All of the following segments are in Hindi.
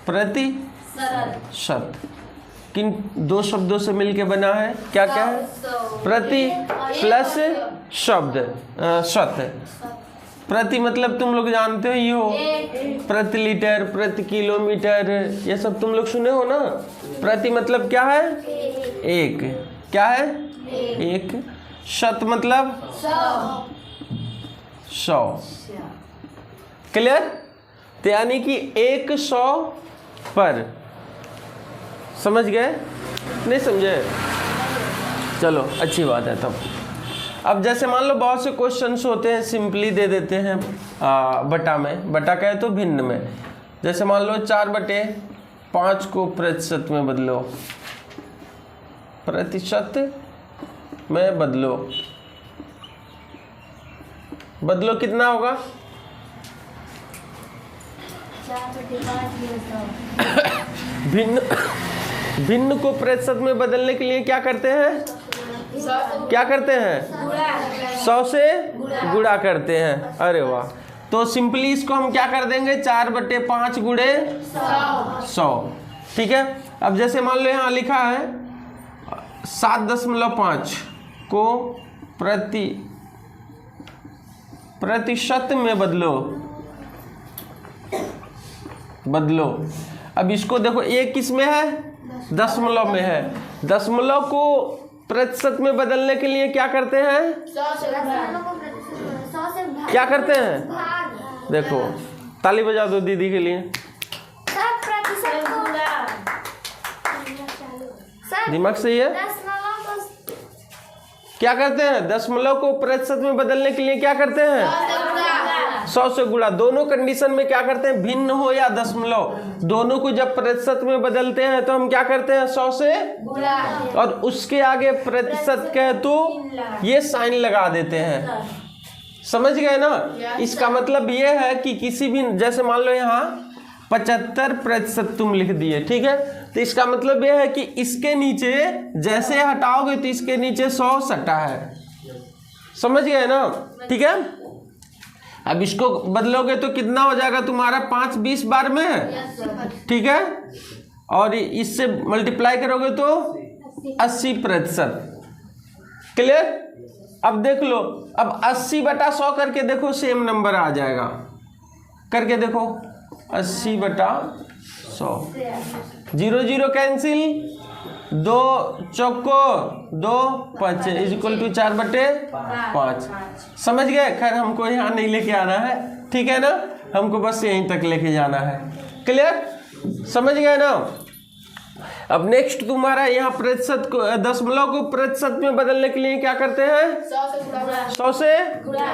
प्रतिशत, शत किन दो शब्दों से मिलके बना है? क्या क्या है? प्रति प्लस शब्द शत। प्रति मतलब तुम लोग जानते हो, ये हो प्रति लीटर, प्रति किलोमीटर, ये सब तुम लोग सुने हो ना। प्रति मतलब क्या है? एक। क्या है? एक। शत मतलब 100। क्लियर? तो यानी कि 100 पर। समझ गए? नहीं समझे? चलो अच्छी बात है। तब अब जैसे मान लो बहुत से क्वेश्चंस होते हैं, सिंपली दे देते हैं बटा में, बटा कहे तो भिन्न में। जैसे मान लो 4/5 को प्रतिशत में बदलो, प्रतिशत में बदलो, बदलो कितना होगा? 4/5 भिन्न को प्रतिशत में बदलने के लिए क्या करते हैं? क्या करते हैं? 100 से गुणा करते हैं। अरे वाह! तो सिंपली इसको हम क्या कर देंगे? 4/5 गुणे 100। ठीक है। अब जैसे मान लो यहाँ लिखा है 7.5 को प्रतिशत में बदलो। अब इसको देखो, एक किस में है? दशमलव में है। दशमलव को प्रतिशत में बदलने के लिए क्या करते हैं? क्या करते हैं? देखो, ताली बजा दो दीदी के लिए। दिमाग सही है? क्या करते हैं? दशमलव को प्रतिशत में बदलने के लिए क्या करते हैं? 100 से गुणा। दोनों कंडीशन में क्या करते हैं? भिन्न हो या दशमलव, दोनों को जब प्रतिशत में बदलते हैं तो हम क्या करते हैं? 100 से गुणा, और उसके आगे प्रतिशत कहे तो ये साइन लगा देते हैं। समझ गए ना? इसका मतलब ये है कि किसी भी, जैसे मान लो यहाँ 75% तुम लिख दिए, ठीक है, तो इसका मतलब ये है कि इसके नीचे जैसे हटाओगे तो इसके नीचे 100 सटा है। समझ गए ना? ठीक है। अब इसको बदलोगे तो कितना हो जाएगा तुम्हारा? 5 20 बार में, ठीक है, और इससे मल्टीप्लाई करोगे तो 80%। क्लियर? अब देख लो, अब 80/100 करके देखो, सेम नंबर आ जाएगा। करके देखो, 80/100, 0 0 कैंसिल, 2 चौको 2 5 इक्वल टू 4/5। समझ गए? खैर हमको यहाँ नहीं लेके आना है, ठीक है ना, हमको बस यहीं तक लेके जाना है। क्लियर? समझ गए ना? अब नेक्स्ट तुम्हारा यहाँ प्रतिशत को, दशमलव को प्रतिशत में बदलने के लिए क्या करते हैं? 100 से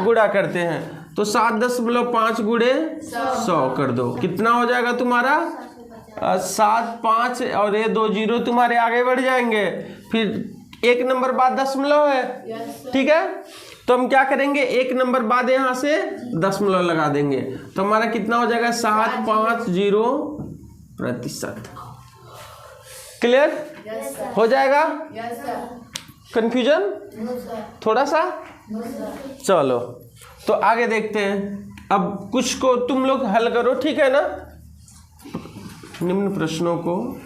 गुणा करते हैं। तो 7.5 गुणे 100 कर दो, कितना हो जाएगा तुम्हारा? 7 5 और ये 2 0 तुम्हारे आगे बढ़ जाएंगे। फिर एक नंबर बाद दशमलव है, ठीक है, तो हम क्या करेंगे? एक नंबर बाद यहाँ से दशमलव लगा देंगे, तो हमारा कितना हो जाएगा? 750%। क्लियर? हो जाएगा? कंफ्यूजन थोड़ा सा? चलो तो आगे देखते हैं। अब कुछ को तुम लोग हल करो, ठीक है ना? निम्न प्रश्नों को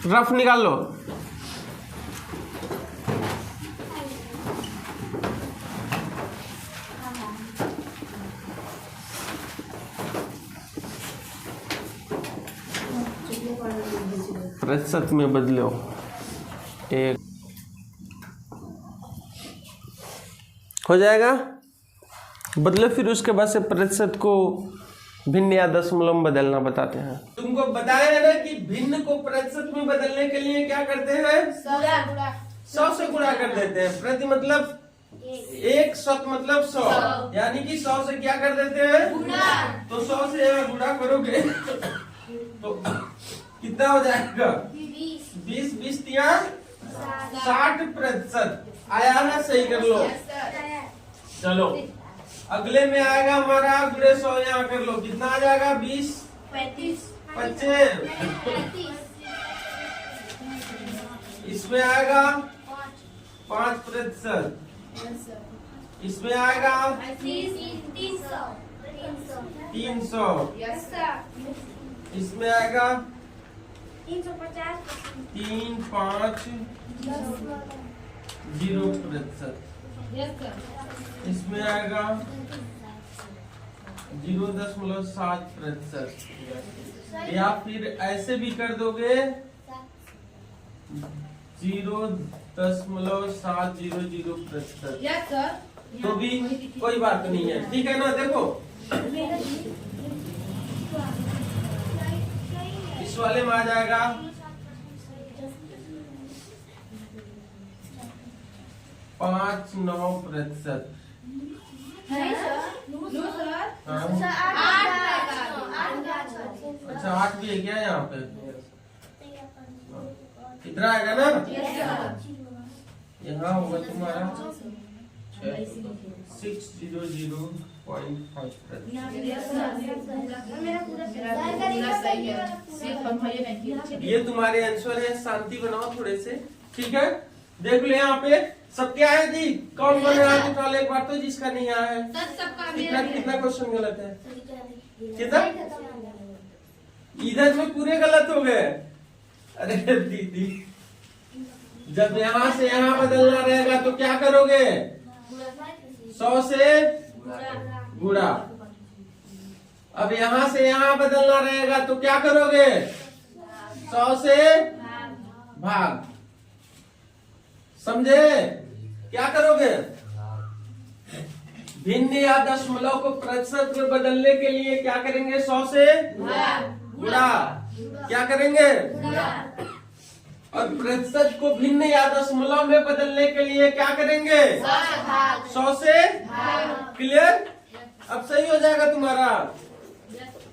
रफ निकाल लो। प्रतिशत में बदलो। एक हो जाएगा, बदलो। फिर उसके बाद से प्रतिशत को भिन्न या दशमलव में बदलना बताते हैं। तुमको बताया है ना कि भिन्न को प्रतिशत में बदलने के लिए क्या करते हैं? 100 से गुणा कर देते हैं। प्रति मतलब एक, शत मतलब 100, यानी कि 100 से क्या कर देते हैं? तो 100 से गुणा करोगे तो कितना हो जाएगा? 20 20 या 60%। आया ना? सही कर लो। चलो अगले में आएगा हमारा गुणे 100, यहाँ कर लो, कितना आ जाएगा? 20 25 इसमें आएगा 5%, इसमें आएगा 300। Yes sir. इसमें आएगा 350। 350%। Yes sir. इसमें आएगा 0.7%। या फिर ऐसे भी कर दोगे 0.700%। Yes sir. तो भी कोई बात नहीं है, ठीक है ना। देखो इस वाले में आ जाएगा 5-9%। नहीं सर। No sir. हाँ। 8 अच्छा 8 भी है क्या यहाँ पे? कितना आएगा ना? यहाँ होगा तुम्हारा 600.5%। ये तुम्हारे आंसर है। शांति बनाओ थोड़े से, ठीक है। देख लो यहाँ पे सब क्या है जी, कौन कौन है हाथ उठा लो एक बार तो, जिसका नहीं आया है। कितना क्वेश्चन गलत है? कितना? इधर में पूरे गलत हो गए। अरे दीदी, जब यहाँ से यहाँ बदलना रहेगा तो क्या करोगे? 100 से गुणा। अब यहाँ से यहाँ बदलना रहेगा तो क्या करोगे? 100 से भाग। समझे? क्या करोगे? भिन्न या दशमलव को प्रतिशत में बदलने के लिए क्या करेंगे? 100 से गुणा। क्या करेंगे? और प्रतिशत को भिन्न या दशमलव में बदलने के लिए क्या करेंगे? 100 से। क्लियर? अब सही हो जाएगा तुम्हारा।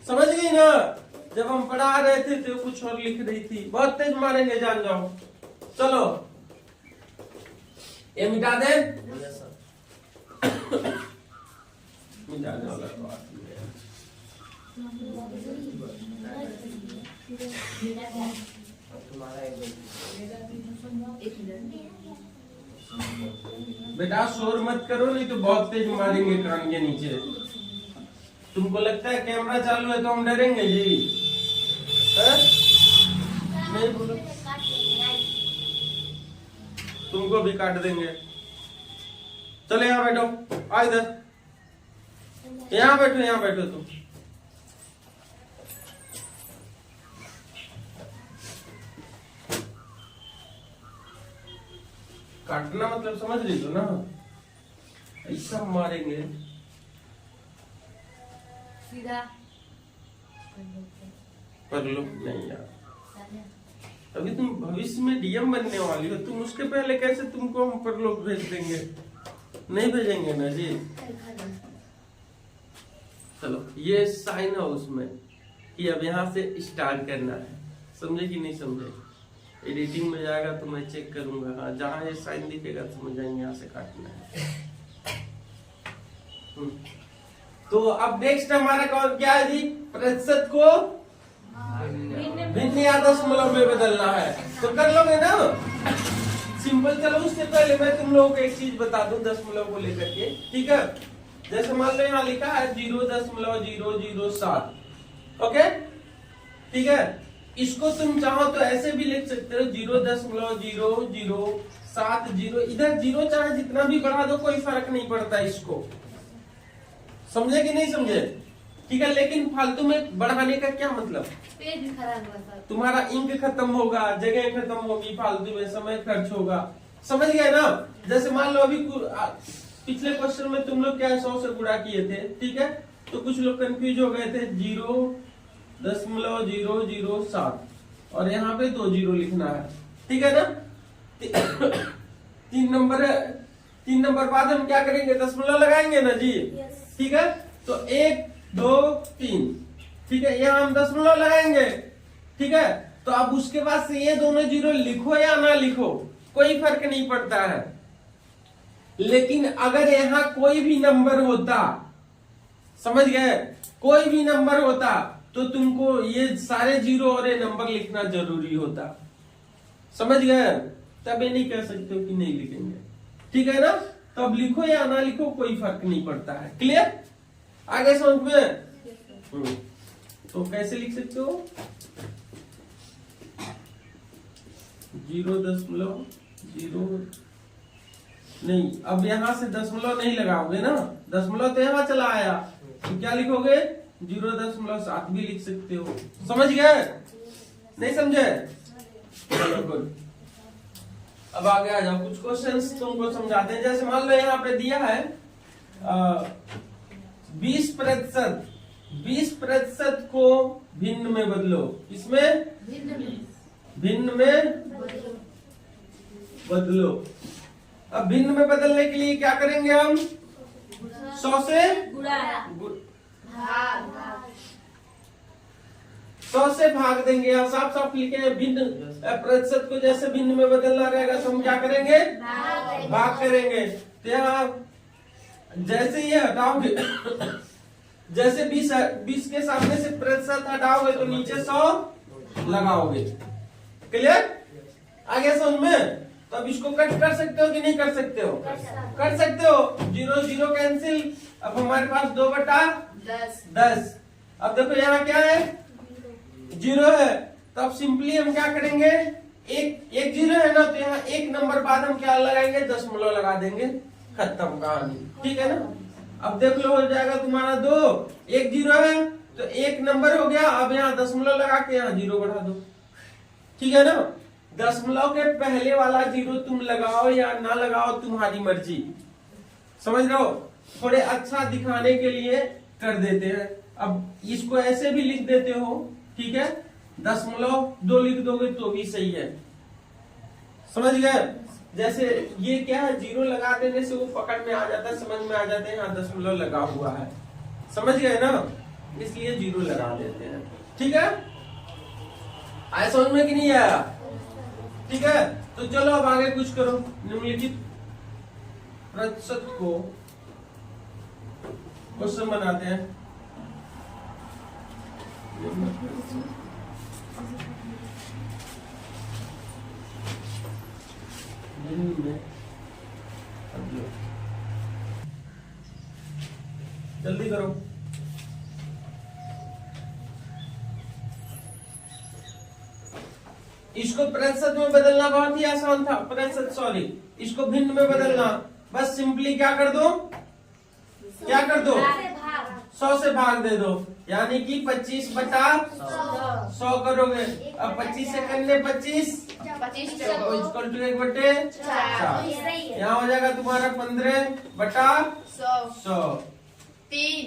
समझ गई ना? जब हम पढ़ा रहे थे तो कुछ और लिख रही थी। बहुत तेज मारेंगे, जान जाओ। चलो ये मिटा दे। मिटाने वाला तो आती है। बेटा शोर मत करो, नहीं तो बहुत तेज मारेंगे कान के नीचे। तुमको लगता है कैमरा चालू है तो हम डरेंगे जी? नहीं बोलो, तुमको भी काट देंगे। चलो यहाँ बैठो, आ इधर, यहाँ बैठो, यहाँ बैठो तुम। काटना मतलब समझ रही हो ना? ऐसा मारेंगे सीधा। पर लो नहीं यार, अभी तुम भविष्य में डीएम बनने वाली हो, तुम उसके पहले कैसे तुमको हम पर लोग भेज देंगे? नहीं भेजेंगे ना जी। चलो ये साइन है उसमें कि अब यहाँ से स्टार्ट करना है। समझे कि नहीं समझे? एडिटिंग में जाएगा तो मैं चेक करूंगा। हाँ, जहाँ ये साइन दिखेगा समझ जाएंगे यहाँ से काटना है। तो अब नेक्स्ट हमारा कौन क्या है जी? प्रतिशत को भिन्न या दशमलव में बदलना है। तो कर लोगे ना? सिंपल। चलो उससे पहले मैं तुम लोगों को एक चीज बता दूं दशमलव को लेकर के, ठीक है। जैसे मान लो यहाँ लिखा है 0.007। ओके, ठीक है। इसको तुम चाहो तो ऐसे भी लिख सकते हो 0.0070। इधर जीरो चाहे जितना भी बढ़ा दो कोई फर्क नहीं पड़ता इसको। समझे कि नहीं समझे? ठीक है। लेकिन फालतू में बढ़ाने का क्या मतलब? पेज खराब हुआ सर। तुम्हारा इंक खत्म होगा, जगह खत्म होगी, फालतू में समय खर्च होगा। समझ गए ना? जैसे मान लो अभी पिछले क्वेश्चन में तुम लोग क्या 100 से गुणा किए थे, ठीक है। तो कुछ लोग कंफ्यूज हो गए थे 0.007 और यहाँ पे 2 जीरो लिखना है, ठीक है ना। 3 नंबर बाद हम क्या करेंगे? दशमलव लगाएंगे ना जी, ठीक है। तो 1 2 3, ठीक है। यहाँ हम दशमलव लगाएंगे, ठीक है। तो अब उसके बाद से ये दोनों जीरो लिखो या ना लिखो कोई फर्क नहीं पड़ता है। लेकिन अगर यहाँ कोई भी नंबर होता, समझ गए, कोई भी नंबर होता तो तुमको ये सारे जीरो और ये नंबर लिखना जरूरी होता। समझ गए? तब ये नहीं कह सकते हो कि नहीं लिखेंगे, ठीक है ना। तो अब लिखो या ना लिखो कोई फर्क नहीं पड़ता है। क्लियर? आगे समझ में? तो कैसे लिख सकते हो? 0.0 नहीं, अब यहाँ से दशमलव नहीं लगाओगे ना, दशमलव तो यहाँ चला आया, तो क्या लिखोगे? 0.7 भी लिख सकते हो। समझ गए? नहीं समझे? चलो गुड। अब आगे आ जाओ, कुछ क्वेश्चंस तुमको समझाते हैं। जैसे मान लो यहाँ पे दिया है 20%, 20% को भिन्न में बदलो। इसमें भिन्न में बदलो। अब भिन्न में बदलने के लिए क्या करेंगे हम? 100 से 100 से भाग देंगे। यहाँ साफ साफ लिखे हैं, भिन्न प्रतिशत को जैसे भिन्न में बदलना रहेगा तो हम क्या करेंगे? भाग करेंगे। तो यहाँ जैसे ये हटाओगे जैसे 20 के सामने से प्रतिशत हटाओगे तो नीचे 100 लगाओगे। क्लियर? आगे समझ में? तो अब इसको कट कर सकते हो कि नहीं कर सकते हो? कर सकते हो। 0 0 कैंसिल। अब हमारे पास 2/10। अब देखो यहाँ क्या है? 0 है। तो अब सिंपली हम क्या करेंगे? एक 0 है ना, तो यहाँ एक नंबर बाद हम क्या लगाएंगे? दशमलव लगा देंगे। खत्म कहानी। ठीक है ना? अब देख लो, हो जाएगा तुम्हारा 2। एक 0 है तो एक नंबर हो गया। अब यहाँ दशमलव लगा के यहाँ 0 बढ़ा दो। ठीक है ना? दशमलव के पहले वाला 0 तुम लगाओ या ना लगाओ, तुम्हारी मर्जी। समझ रहे हो? थोड़े अच्छा दिखाने के लिए कर देते हैं। अब इसको ऐसे भी लिख देते हो, ठीक है? 0.2 लिख दोगे तो भी सही है। समझ गए? जैसे ये क्या है, 0 लगा देने से वो पकड़ में आ जाता है, समझ में आ जाता है यहाँ दशमलव लगा हुआ है। समझ गए ना? इसलिए 0 लगा देते हैं। ठीक है? आया समझ में कि नहीं आया? ठीक है, तो चलो अब आगे कुछ करो। निम्नलिखित प्रतिशत को क्वेश्चन बनाते हैं। जल्दी करो। इसको प्रतिशत में बदलना बहुत ही आसान था। प्रतिशत सॉरी, इसको भिन्न में बदलना। बस सिंपली क्या कर दो? क्या कर दो? 100 से भाग दे दो, यानी कि 25/100 करोगे। अब 25 से करने 25 इक्वल टू 1/4। यहाँ हो जाएगा तुम्हारा 15/100।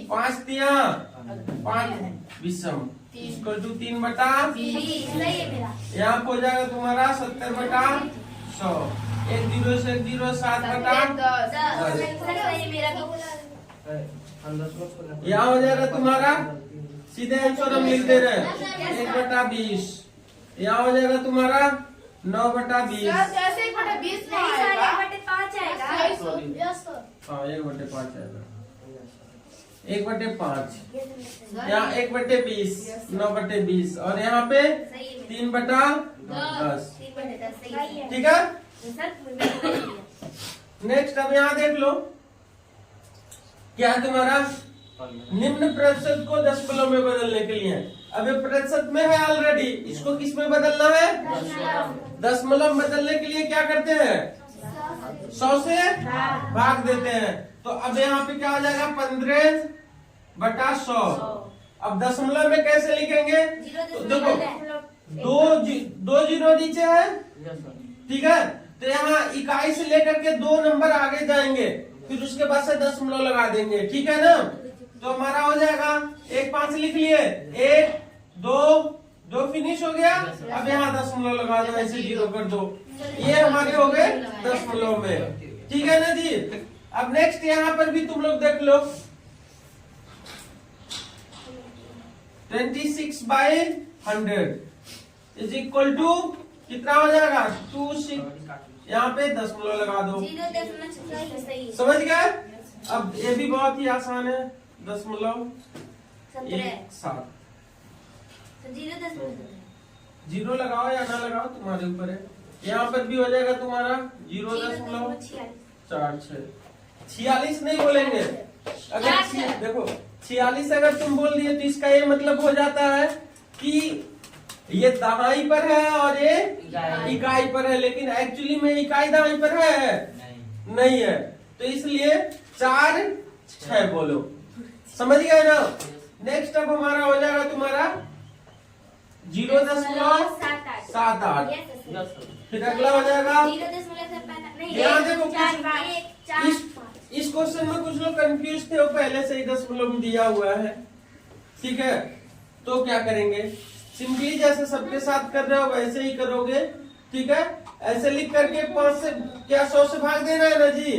5 तिया 5 विषम इक्वल टू 3/20। यहाँ हो जाएगा तुम्हारा 70/100। 1 0 से 1 0 7/10। यहाँ हो जाएगा तुम्हारा, सीधे आंसर हम लिख दे रहे हैं, 1/20। यहाँ हो जाएगा तुम्हारा 9/20। हाँ 1/5 आएगा। 1/5। यहाँ 1/20, 9/20 और यहाँ पे 3/10। ठीक है? नेक्स्ट अब यहाँ देख लो, क्या है तुम्हारा? निम्न प्रतिशत को दशमलव में बदलने के लिए। अब ये प्रतिशत में है ऑलरेडी, इसको किस में बदलना है? दशमलव बदलने के लिए क्या करते हैं? 100 से भाग देते हैं। तो अब यहाँ पे क्या हो जाएगा? 15/100। अब दशमलव में कैसे लिखेंगे? तो देखो, 2 0 नीचे है, ठीक है? तो यहाँ इकाई से लेकर के 2 नंबर आगे जाएंगे, फिर उसके बाद से दशमलव लगा देंगे। ठीक है ना? तो हमारा हो जाएगा 1 5 लिख लिए, 1 2 फिनिश हो गया। अब यहाँ दशमलव लगा दो, ऐसे 0 कर दो। ये हमारे हो गए दशमलव में। ठीक है ना जी? अब नेक्स्ट यहाँ पर भी तुम लोग देख लो, 26/100 इज इक्वल टू कितना हो जाएगा? 26। यहाँ पे दशमलव लगा दो। समझ गए? अब ये भी बहुत ही आसान है, 0.17। 0 लगाओ या ना लगाओ तुम्हारे ऊपर है। यहाँ पर भी हो जाएगा तुम्हारा 0.46। 46 नहीं बोलेंगे। अगर देखो 46 अगर तुम बोल दिए तो इसका ये मतलब हो जाता है कि ये दहाई पर है और ये इकाई पर है, लेकिन एक्चुअली में इकाई दहाई पर है नहीं है। तो इसलिए 4 6 बोलो, समझ गए ना। नेक्स्ट अब हमारा हो जाएगा तुम्हारा 0.78। फिर अगला हो जाएगा, यहाँ देखो इस क्वेश्चन में कुछ लोग कंफ्यूज थे, वो पहले से ही दशमलव में दिया हुआ है, ठीक है। तो क्या करेंगे, सिंपली जैसे सबके साथ कर रहे हो वैसे ही करोगे, ठीक है। ऐसे लिख करके 5 से क्या 100 से भाग देना है ना जी।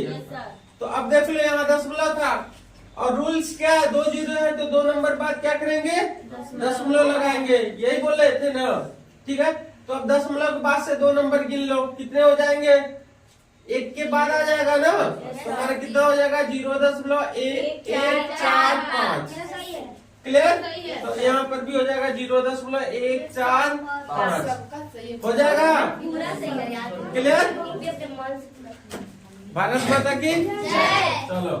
तो अब देख लो यहाँ दशमलव था और रूल्स क्या है, 2 0 है तो 2 नंबर बाद क्या करेंगे, दशमलव लगाएंगे, यही बोल रहे थे ना, ठीक है। तो अब दशमलव के बाद से 2 नंबर गिन लो, कितने हो जाएंगे, 1 के बाद आ जाएगा ना, तो हमारा कितना हो जाएगा 0.1145। क्लियर। तो यहाँ पर भी हो जाएगा 0.145 हो जाएगा। क्लियर। भारत माता की चलो।